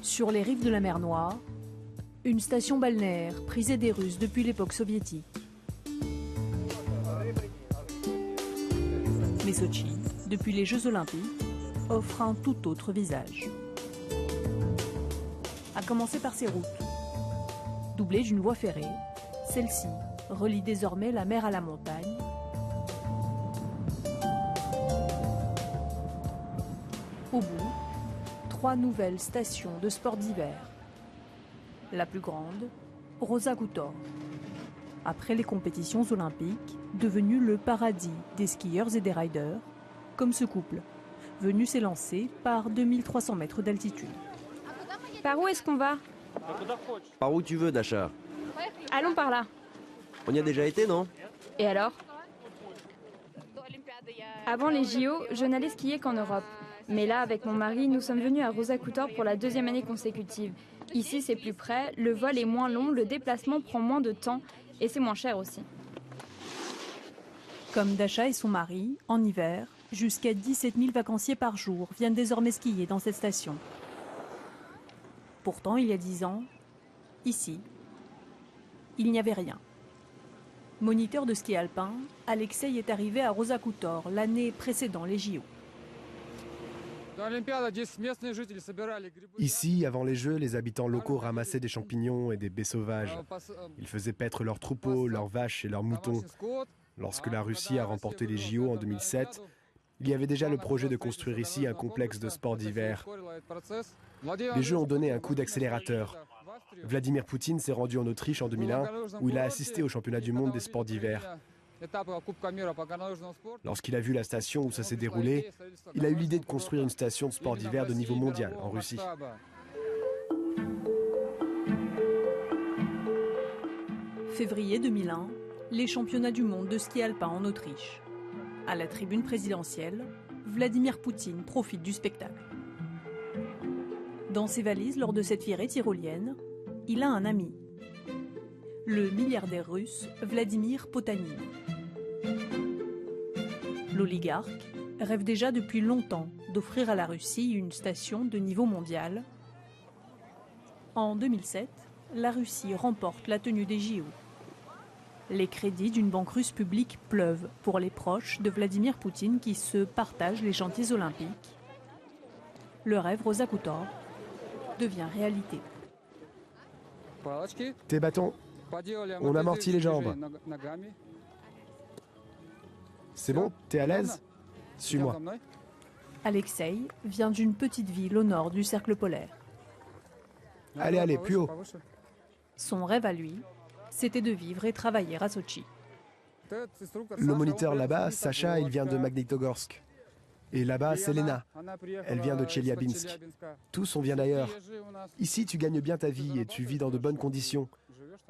Sur les rives de la mer Noire, une station balnéaire prisée des Russes depuis l'époque soviétique. Mais Sotchi, depuis les Jeux Olympiques, offre un tout autre visage. À commencer par ses routes. Doublées d'une voie ferrée, celle-ci relie désormais la mer à la montagne. Au bout, 3 nouvelles stations de sport d'hiver. La plus grande, Rosa Khutor. Après les compétitions olympiques, devenu le paradis des skieurs et des riders, comme ce couple, venu s'élancer par 2300 mètres d'altitude. Par où est-ce qu'on va? Par où tu veux, Dasha? Allons par là. On y a déjà été, non? Et alors? Avant les JO, je n'allais skier qu'en Europe. Mais là, avec mon mari, nous sommes venus à Rosa Khutor pour la 2e année consécutive. Ici, c'est plus près, le vol est moins long, le déplacement prend moins de temps et c'est moins cher aussi. Comme Dasha et son mari, en hiver, jusqu'à 17 000 vacanciers par jour viennent désormais skier dans cette station. Pourtant, il y a 10 ans, ici, il n'y avait rien. Moniteur de ski alpin, Alexei est arrivé à Rosa Khutor l'année précédant les JO. Ici, avant les Jeux, les habitants locaux ramassaient des champignons et des baies sauvages. Ils faisaient paître leurs troupeaux, leurs vaches et leurs moutons. Lorsque la Russie a remporté les JO en 2007, il y avait déjà le projet de construire ici un complexe de sport d'hiver. Les Jeux ont donné un coup d'accélérateur. Vladimir Poutine s'est rendu en Autriche en 2001, où il a assisté au championnat du monde des sports d'hiver. Lorsqu'il a vu la station où ça s'est déroulé, il a eu l'idée de construire une station de sport d'hiver de niveau mondial en Russie. Février 2001, les championnats du monde de ski alpin en Autriche. À la tribune présidentielle, Vladimir Poutine profite du spectacle. Dans ses valises lors de cette virée tyrolienne, il a un ami. Le milliardaire russe Vladimir Potanin. L'oligarque rêve déjà depuis longtemps d'offrir à la Russie une station de niveau mondial. En 2007, la Russie remporte la tenue des JO. Les crédits d'une banque russe publique pleuvent pour les proches de Vladimir Poutine qui se partagent les chantiers olympiques. Le rêve Rosa Khutor devient réalité. Tes bâtons, on amortit les jambes. C'est bon, t'es à l'aise? Suis-moi. Alexei vient d'une petite ville au nord du cercle polaire. Allez, allez, plus haut. Son rêve à lui, c'était de vivre et travailler à Sotchi. Le moniteur là-bas, Sacha, il vient de Magnitogorsk. Et là-bas, c'est Lena. Elle vient de Tcheliabinsk. Tous, on vient d'ailleurs. Ici, tu gagnes bien ta vie et tu vis dans de bonnes conditions.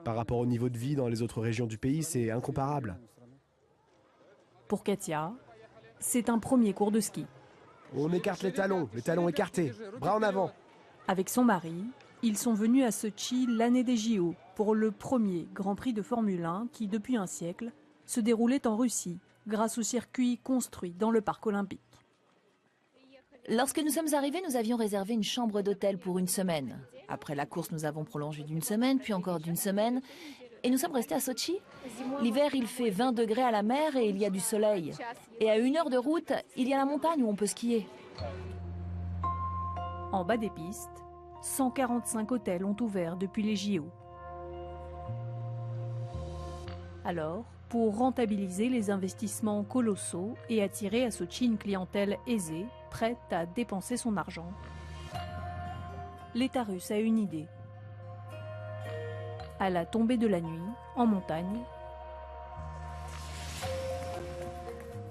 Par rapport au niveau de vie dans les autres régions du pays, c'est incomparable. Pour Katia, c'est un premier cours de ski. On écarte les talons écartés, bras en avant. Avec son mari, ils sont venus à Sotchi l'année des JO pour le premier Grand Prix de Formule 1 qui, depuis un siècle, se déroulait en Russie grâce au circuit construit dans le parc olympique. Lorsque nous sommes arrivés, nous avions réservé une chambre d'hôtel pour une semaine. Après la course, nous avons prolongé d'une semaine, puis encore d'une semaine. Et nous sommes restés à Sotchi. L'hiver, il fait 20 degrés à la mer et il y a du soleil. Et à 1 heure de route, il y a la montagne où on peut skier. En bas des pistes, 145 hôtels ont ouvert depuis les JO. Alors, pour rentabiliser les investissements colossaux et attirer à Sotchi une clientèle aisée, prête à dépenser son argent, l'État russe a une idée. À la tombée de la nuit, en montagne,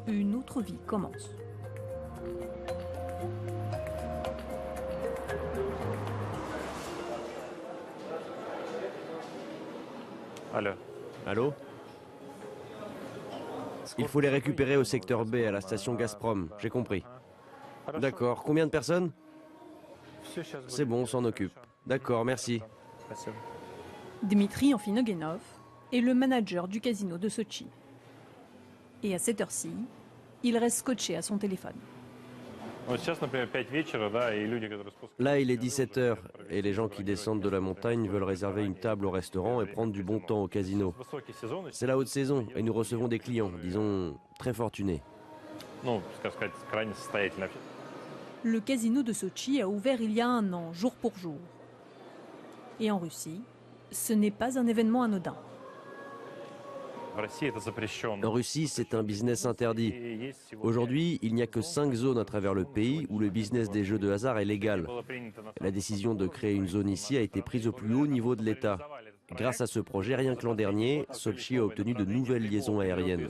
une autre vie commence. Allô? Il faut les récupérer au secteur B, à la station Gazprom, j'ai compris. D'accord, combien de personnes? C'est bon, on s'en occupe. D'accord, merci. Dmitri Amfinogenov est le manager du casino de Sotchi. Et à cette heure-ci, il reste scotché à son téléphone. Là, il est 17 h et les gens qui descendent de la montagne veulent réserver une table au restaurant et prendre du bon temps au casino. C'est la haute saison et nous recevons des clients, disons, très fortunés. Le casino de Sotchi a ouvert il y a 1 an, jour pour jour. Et en Russie, ce n'est pas un événement anodin. En Russie, c'est un business interdit. Aujourd'hui, il n'y a que 5 zones à travers le pays où le business des jeux de hasard est légal. La décision de créer une zone ici a été prise au plus haut niveau de l'État. Grâce à ce projet, rien que l'an dernier, Sotchi a obtenu de nouvelles liaisons aériennes.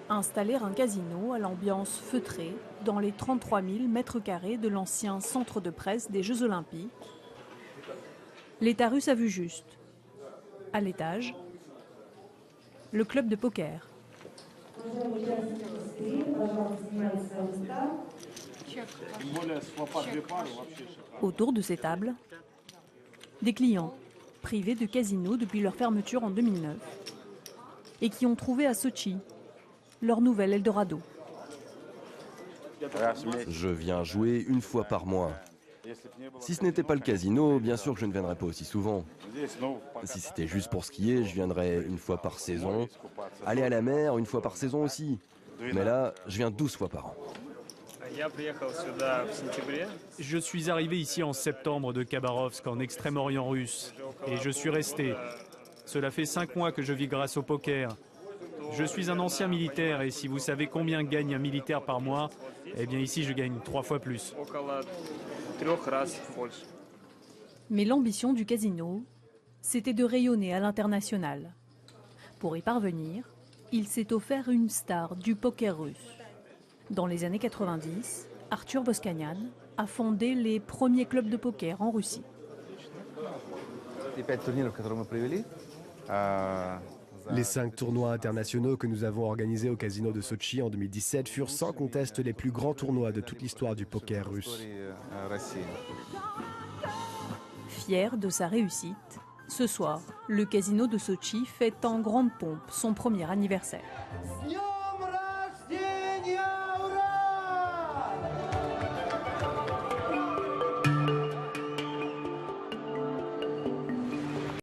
Installer un casino à l'ambiance feutrée dans les 33 000 mètres carrés de l'ancien centre de presse des Jeux Olympiques. L'État russe a vu juste. À l'étage, le club de poker. Autour de ces tables, des clients privés de casino depuis leur fermeture en 2009 et qui ont trouvé à Sotchi leur nouvel Eldorado. Je viens jouer 1 fois par mois. Si ce n'était pas le casino, bien sûr que je ne viendrais pas aussi souvent. Si c'était juste pour skier, je viendrais 1 fois par saison. Aller à la mer 1 fois par saison aussi. Mais là, je viens 12 fois par an. Je suis arrivé ici en septembre de Khabarovsk, en Extrême-Orient russe. Et je suis resté. Cela fait 5 mois que je vis grâce au poker. Je suis un ancien militaire et si vous savez combien gagne un militaire par mois, eh bien ici je gagne 3 fois plus. Mais l'ambition du casino, c'était de rayonner à l'international. Pour y parvenir, il s'est offert une star du poker russe. Dans les années 90, Arthur Boskanian a fondé les premiers clubs de poker en Russie. Les 5 tournois internationaux que nous avons organisés au casino de Sotchi en 2017 furent sans conteste les plus grands tournois de toute l'histoire du poker russe. Fier de sa réussite, ce soir, le casino de Sotchi fête en grande pompe son premier anniversaire.